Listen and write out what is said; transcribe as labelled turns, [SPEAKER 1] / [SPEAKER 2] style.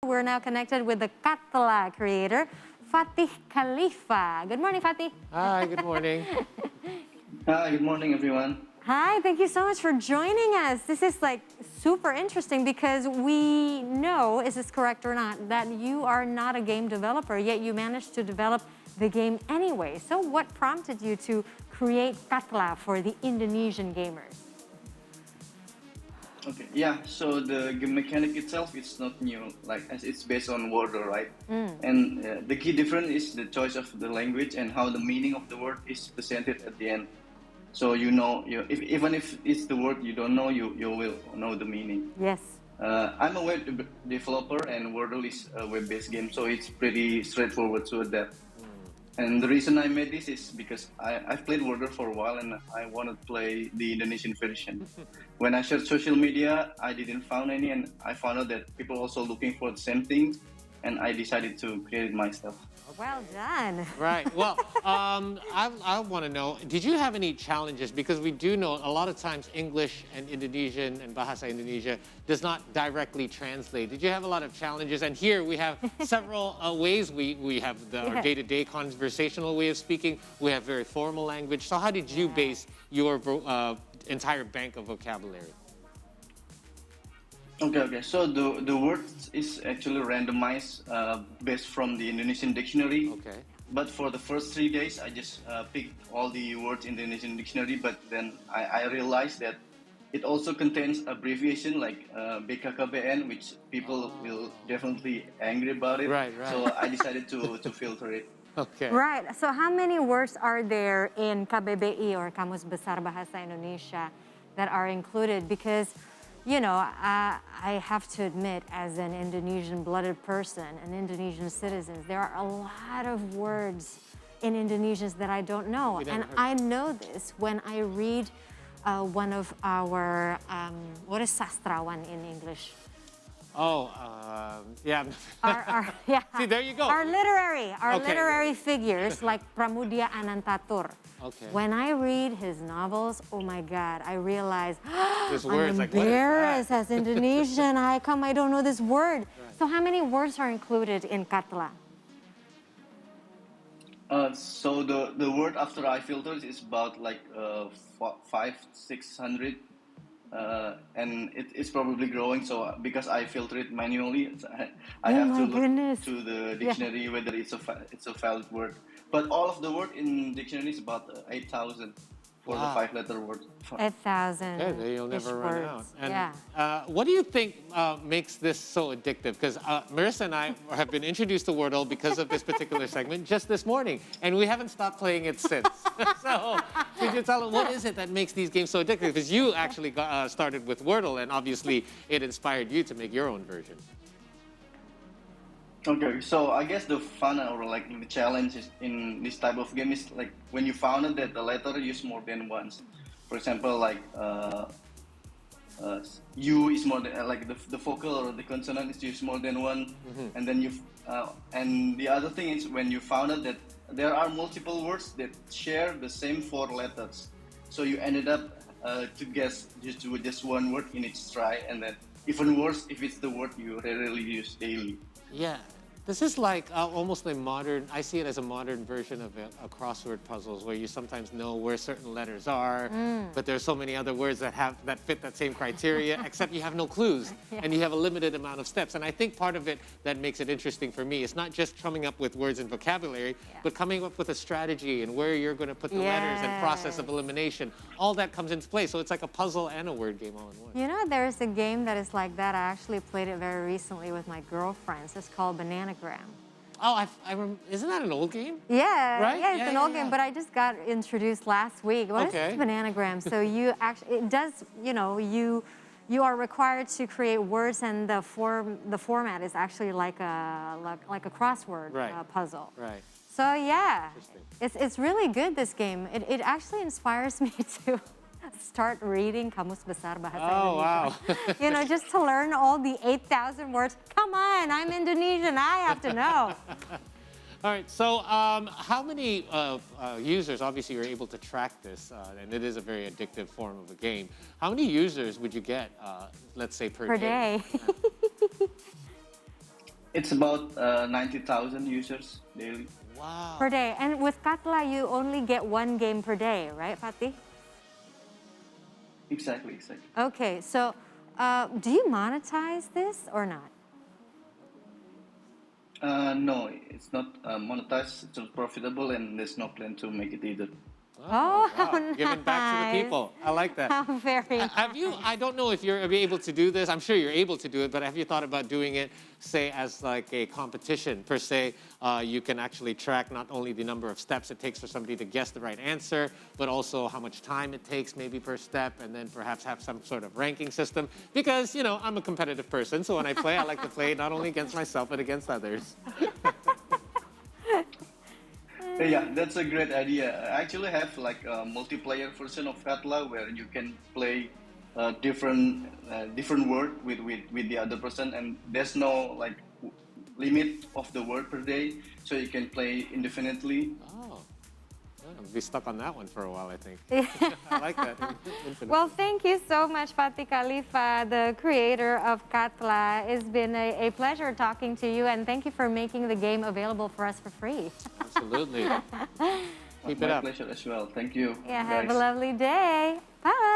[SPEAKER 1] We're now connected with the Katla creator, Fatih Kalifa. Good morning, Fatih.
[SPEAKER 2] Hi, good morning.
[SPEAKER 3] Hi, good morning, everyone.
[SPEAKER 1] Hi, thank you so much for joining us. This is like super interesting because we know, is this correct or not, that you are not a game developer, yet you managed to develop the game anyway. So what prompted you to create Katla for the Indonesian gamers?
[SPEAKER 3] Okay, yeah, so the game mechanic itself is not new, like as it's based on Wordle, right? And the key difference is the choice of the language and how the meaning of the word is presented at the end. So even if it's the word you don't know, you will know the meaning.
[SPEAKER 1] Yes.
[SPEAKER 3] I'm a web developer and Wordle is a web-based game, so it's pretty straightforward to adapt. And the reason I made this is because I've played Wordle for a while and I want to play the Indonesian version. When I searched social media, I didn't find any, and I found out that people also looking for the same thing, and I decided to create it myself.
[SPEAKER 1] Well done.
[SPEAKER 2] Right. Well, I want to know, did you have any challenges? Because we do know a lot of times English and Indonesian and Bahasa Indonesia does not directly translate. Did you have a lot of challenges? And here we have several ways. We have our day-to-day conversational way of speaking. We have very formal language. So how did you base your entire bank of vocabulary?
[SPEAKER 3] Okay. So the words is actually randomized based from the Indonesian dictionary.
[SPEAKER 2] Okay.
[SPEAKER 3] But for the first 3 days, I just picked all the words in the Indonesian dictionary. But then I realized that it also contains abbreviation like BKKBN, which people will definitely angry about it.
[SPEAKER 2] Right.
[SPEAKER 3] So I decided to filter it.
[SPEAKER 2] Okay.
[SPEAKER 1] Right. So how many words are there in KBBI or Kamus Besar Bahasa Indonesia that are included? Because, you know, I have to admit, as an Indonesian-blooded person, an Indonesian citizen, there are a lot of words in Indonesians that I don't know. And I know this when I read one of our, what is sastrawan in English?
[SPEAKER 2] Oh, yeah.
[SPEAKER 1] Yeah.
[SPEAKER 2] See, there you go.
[SPEAKER 1] Our
[SPEAKER 2] Okay.
[SPEAKER 1] literary figures like Pramudia Anantatur.
[SPEAKER 2] Okay.
[SPEAKER 1] When I read his novels, oh my God, I realize
[SPEAKER 2] There's
[SPEAKER 1] I'm
[SPEAKER 2] words like, what is
[SPEAKER 1] embarrassed
[SPEAKER 2] that?
[SPEAKER 1] as Indonesian. I don't know this word. So how many words are included in Katla?
[SPEAKER 3] So the word after I filtered is about like 500-600, and it's probably growing. So because I filter it manually, I have to look to the dictionary whether it's a valid word. But all of the word in dictionary is about 8,000 for the 5-letter word.
[SPEAKER 1] 8,000.
[SPEAKER 2] Yeah, you'll never run out. And
[SPEAKER 1] yeah.
[SPEAKER 2] what do you think makes this so addictive? Because Marissa and I have been introduced to Wordle because of this particular segment just this morning, and we haven't stopped playing it since. So could you tell us what is it that makes these games so addictive? Because you actually started with Wordle, and obviously it inspired you to make your own version.
[SPEAKER 3] Okay, so I guess the fun or like the challenge is in this type of game is like when you found out that the letter used more than once. For example, like U is more than like the vocal or the consonant is used more than one, and then and the other thing is when you found out that there are multiple words that share the same 4 letters, so you ended up to guess just one word in each try, and then even worse if it's the word you rarely use daily.
[SPEAKER 2] Yeah. This is like almost a modern, I see it as a modern version of a crossword puzzles where you sometimes know where certain letters are, but there's so many other words that fit that same criteria, except you have no clues and you have a limited amount of steps. And I think part of it that makes it interesting for me is not just coming up with words and vocabulary, but coming up with a strategy and where you're going to put the letters and process of elimination. All that comes into play. So it's like a puzzle and a word game all in one.
[SPEAKER 1] You know, there's a game that is like that. I actually played it very recently with my girlfriends. It's called Bananagram.
[SPEAKER 2] Oh, I remember. Isn't that an old game?
[SPEAKER 1] Yeah,
[SPEAKER 2] right?
[SPEAKER 1] Yeah, it's an old game, but I just got introduced last week. What is this Bananagram? So you actually, it does, you know, you are required to create words, and the format is actually like a crossword puzzle.
[SPEAKER 2] Right.
[SPEAKER 1] So yeah, it's really good, this game. It actually inspires me to start reading Kamus Besar Bahasa Indonesia.
[SPEAKER 2] Wow.
[SPEAKER 1] You know, just to learn all the 8,000 words. Come on, I'm Indonesian, I have to know.
[SPEAKER 2] All right, so how many users, obviously you're able to track this, and it is a very addictive form of a game. How many users would you get, let's say, per day?
[SPEAKER 1] Per day.
[SPEAKER 3] It's about 90,000 users daily.
[SPEAKER 2] Wow.
[SPEAKER 1] Per day. And with Katla, you only get one game per day, right, Fatih?
[SPEAKER 3] Exactly, exactly.
[SPEAKER 1] Okay, so do you monetize this or not?
[SPEAKER 3] No, it's not monetized. It's not profitable, and there's no plan to make it either.
[SPEAKER 1] Oh, how
[SPEAKER 2] wow. Giving back to the
[SPEAKER 1] nice.
[SPEAKER 2] people. I like that.
[SPEAKER 1] How very
[SPEAKER 2] Have you, I don't know if you're able to do this. I'm sure you're able to do it, but have you thought about doing it, say, as like a competition per se? You can actually track not only the number of steps it takes for somebody to guess the right answer, but also how much time it takes maybe per step, and then perhaps have some sort of ranking system. Because, you know, I'm a competitive person, so when I play, I like to play not only against myself, but against others.
[SPEAKER 3] Yeah, that's a great idea. I actually have like a multiplayer version of Katla where you can play different word with the other person, and there's no like limit of the word per day, so you can play indefinitely.
[SPEAKER 2] Oh, I'll be stuck on that one for a while, I think. I like that. Infinite.
[SPEAKER 1] Well, thank you so much, Fatih Kalifa, the creator of Katla. It's been a pleasure talking to you, and thank you for making the game available for us for free.
[SPEAKER 2] Absolutely. Keep it
[SPEAKER 3] My
[SPEAKER 2] up.
[SPEAKER 3] pleasure as well. Thank you.
[SPEAKER 1] Yeah, have a
[SPEAKER 3] guys.
[SPEAKER 1] lovely day. Bye.